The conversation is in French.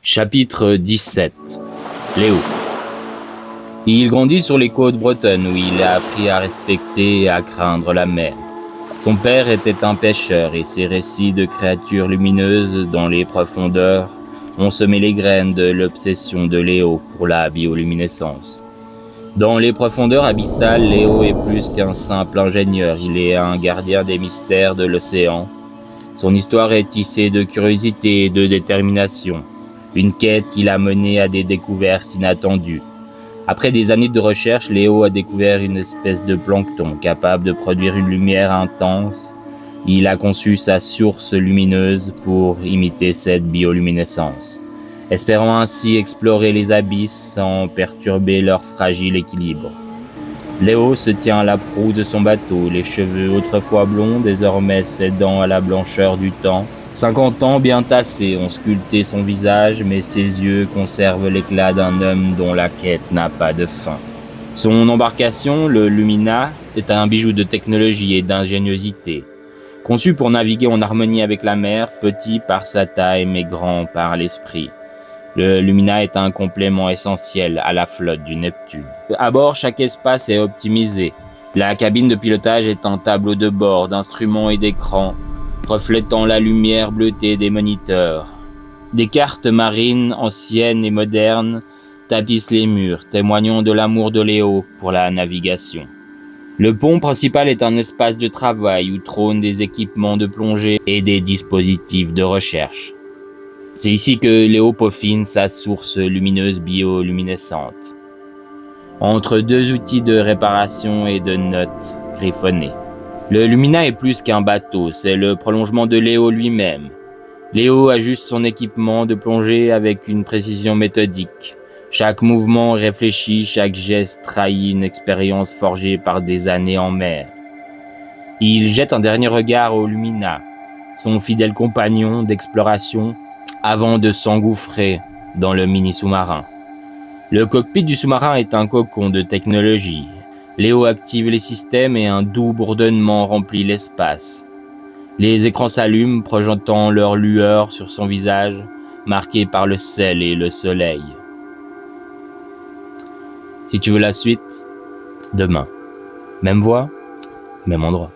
Chapitre 17. Léo. Il grandit sur les côtes bretonnes où il a appris à respecter et à craindre la mer. Son père était un pêcheur et ses récits de créatures lumineuses dans les profondeurs ont semé les graines de l'obsession de Léo pour la bioluminescence. Dans les profondeurs abyssales, Léo est plus qu'un simple ingénieur, il est un gardien des mystères de l'océan. Son histoire est tissée de curiosité et de détermination, une quête qui l'a mené à des découvertes inattendues. Après des années de recherche, Léo a découvert une espèce de plancton capable de produire une lumière intense. Il a conçu sa source lumineuse pour imiter cette bioluminescence, espérant ainsi explorer les abysses sans perturber leur fragile équilibre. Léo se tient à la proue de son bateau, les cheveux autrefois blonds, désormais cédant à la blancheur du temps. 50 ans bien tassés ont sculpté son visage, mais ses yeux conservent l'éclat d'un homme dont la quête n'a pas de fin. Son embarcation, le Lumina, est un bijou de technologie et d'ingéniosité. Conçu pour naviguer en harmonie avec la mer, petit par sa taille mais grand par l'esprit. Le Lumina est un complément essentiel à la flotte du Neptune. À bord, chaque espace est optimisé. La cabine de pilotage est un tableau de bord d'instruments et d'écrans, reflétant la lumière bleutée des moniteurs. Des cartes marines anciennes et modernes tapissent les murs, témoignant de l'amour de Léo pour la navigation. Le pont principal est un espace de travail où trônent des équipements de plongée et des dispositifs de recherche. C'est ici que Léo peaufine sa source lumineuse bioluminescente, entre deux outils de réparation et de notes griffonnées. Le Lumina est plus qu'un bateau, c'est le prolongement de Léo lui-même. Léo ajuste son équipement de plongée avec une précision méthodique. Chaque mouvement réfléchi, chaque geste trahit une expérience forgée par des années en mer. Il jette un dernier regard au Lumina, son fidèle compagnon d'exploration, avant de s'engouffrer dans le mini-sous-marin. Le cockpit du sous-marin est un cocon de technologie. Léo active les systèmes et un doux bourdonnement remplit l'espace. Les écrans s'allument, projetant leur lueur sur son visage, marqué par le sel et le soleil. Si tu veux la suite, demain. Même voix, même endroit.